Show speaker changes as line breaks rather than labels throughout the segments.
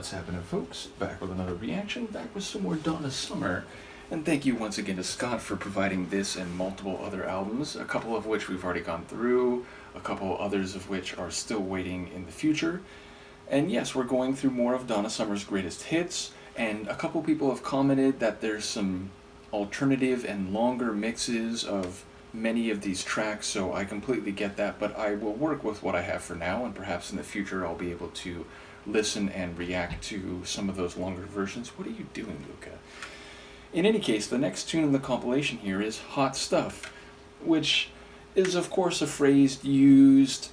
What's happening, folks? Back with another reaction, back with some more Donna Summer. And thank you once again to Scott for providing this and multiple other albums, a couple of which we've already gone through, a couple others of which are still waiting in the future. And yes, we're going through more of Donna Summer's greatest hits, and a couple people have commented that there's some alternative and longer mixes of many of these tracks, so I completely get that, but I will work with what I have for now, and perhaps in the future I'll be able to listen and react to some of those longer versions. What are you doing, Luca? In any case, the next tune in the compilation here is Hot Stuff, which is of course a phrase used,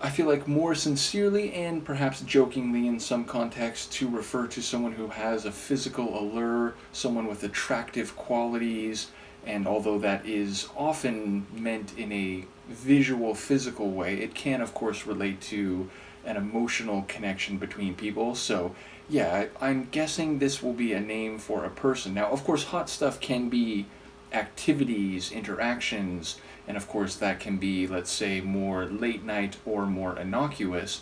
I feel like, more sincerely and perhaps jokingly in some contexts to refer to someone who has a physical allure, someone with attractive qualities, and although that is often meant in a visual, physical way, it can of course relate to an emotional connection between people. So yeah, I'm guessing this will be a name for a person. Now, of course, hot stuff can be activities, interactions, and of course that can be, let's say, more late night or more innocuous.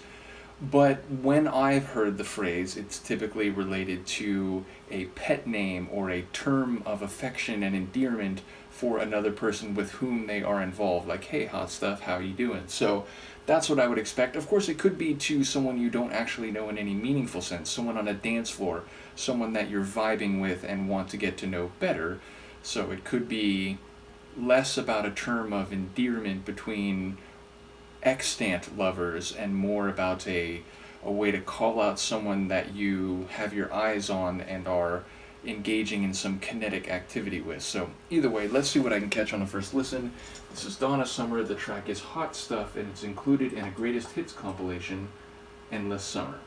But when I've heard the phrase, it's typically related to a pet name or a term of affection and endearment for another person with whom they are involved. Like, hey, hot stuff, how you doing? So that's what I would expect. Of course, it could be to someone you don't actually know in any meaningful sense, someone on a dance floor, someone that you're vibing with and want to get to know better. So it could be less about a term of endearment between extant lovers and more about a way to call out someone that you have your eyes on and are engaging in some kinetic activity with. So either way, let's see what I can catch on a first listen. This is Donna Summer, the track is Hot Stuff, and it's included in a greatest hits compilation, Endless Summer.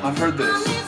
I've heard this.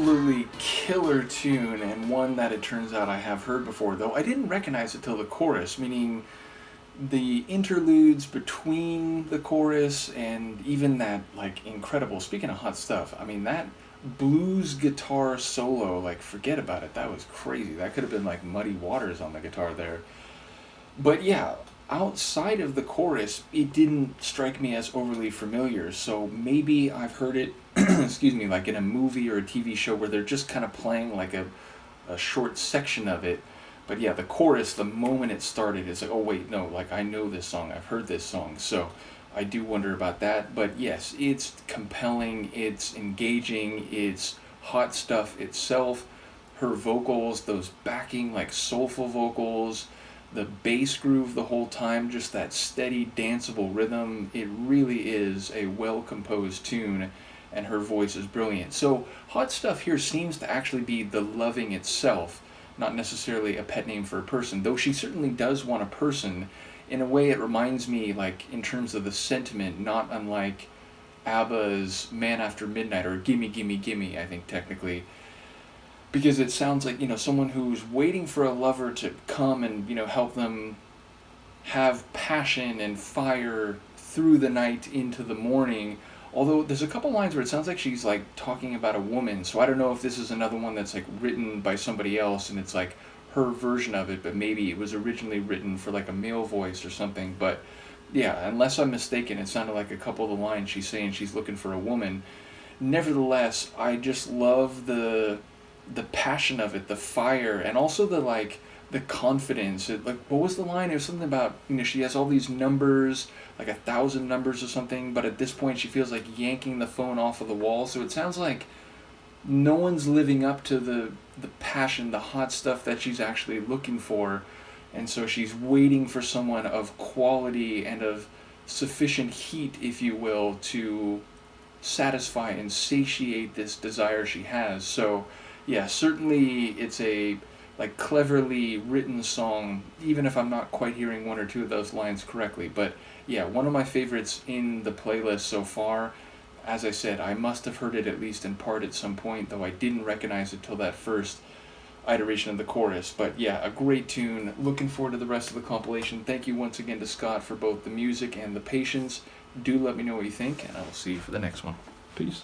absolutely killer tune, and one that it turns out I have heard before, though I didn't recognize it till the chorus, meaning the interludes between the chorus and even that, like, incredible, speaking of hot stuff, I mean, that blues guitar solo, like, forget about it, that was crazy. That could have been like Muddy Waters on the guitar there. But yeah, outside of the chorus, it didn't strike me as overly familiar. So maybe I've heard it, excuse me, like in a movie or a TV show where they're just kind of playing like a short section of it. But yeah, the chorus, the moment it started, it's like, oh wait, no, like I know this song, I've heard this song. So I do wonder about that. But yes, it's compelling, it's engaging, it's hot stuff itself. Her vocals, those backing, like soulful vocals, the bass groove the whole time, just that steady, danceable rhythm. It really is a well-composed tune, and her voice is brilliant. So, Hot Stuff here seems to actually be the loving itself, not necessarily a pet name for a person, though she certainly does want a person. In a way, it reminds me, like, in terms of the sentiment, not unlike ABBA's Man After Midnight, or Gimme Gimme Gimme, I think, technically. Because it sounds like, someone who's waiting for a lover to come and, help them have passion and fire through the night into the morning. Although there's a couple lines where it sounds like she's like talking about a woman, so I don't know if this is another one that's like written by somebody else and it's like her version of it, but maybe it was originally written for like a male voice or something. But yeah, unless I'm mistaken, it sounded like a couple of the lines she's saying she's looking for a woman. Nevertheless, I just love the passion of it, the fire, and also the confidence. Like, what was the line? It was something about, she has all these numbers, like 1,000 numbers or something, but at this point she feels like yanking the phone off of the wall. So it sounds like no one's living up to the passion, the hot stuff that she's actually looking for, and so she's waiting for someone of quality and of sufficient heat, if you will, to satisfy and satiate this desire she has. So yeah, certainly it's a like cleverly written song, even if I'm not quite hearing one or two of those lines correctly. But yeah, one of my favorites in the playlist so far. As I said, I must have heard it at least in part at some point, though I didn't recognize it till that first iteration of the chorus. But yeah, a great tune. Looking forward to the rest of the compilation. Thank you once again to Scott for both the music and the patience. Do let me know what you think, and I will see you for the next one. Peace.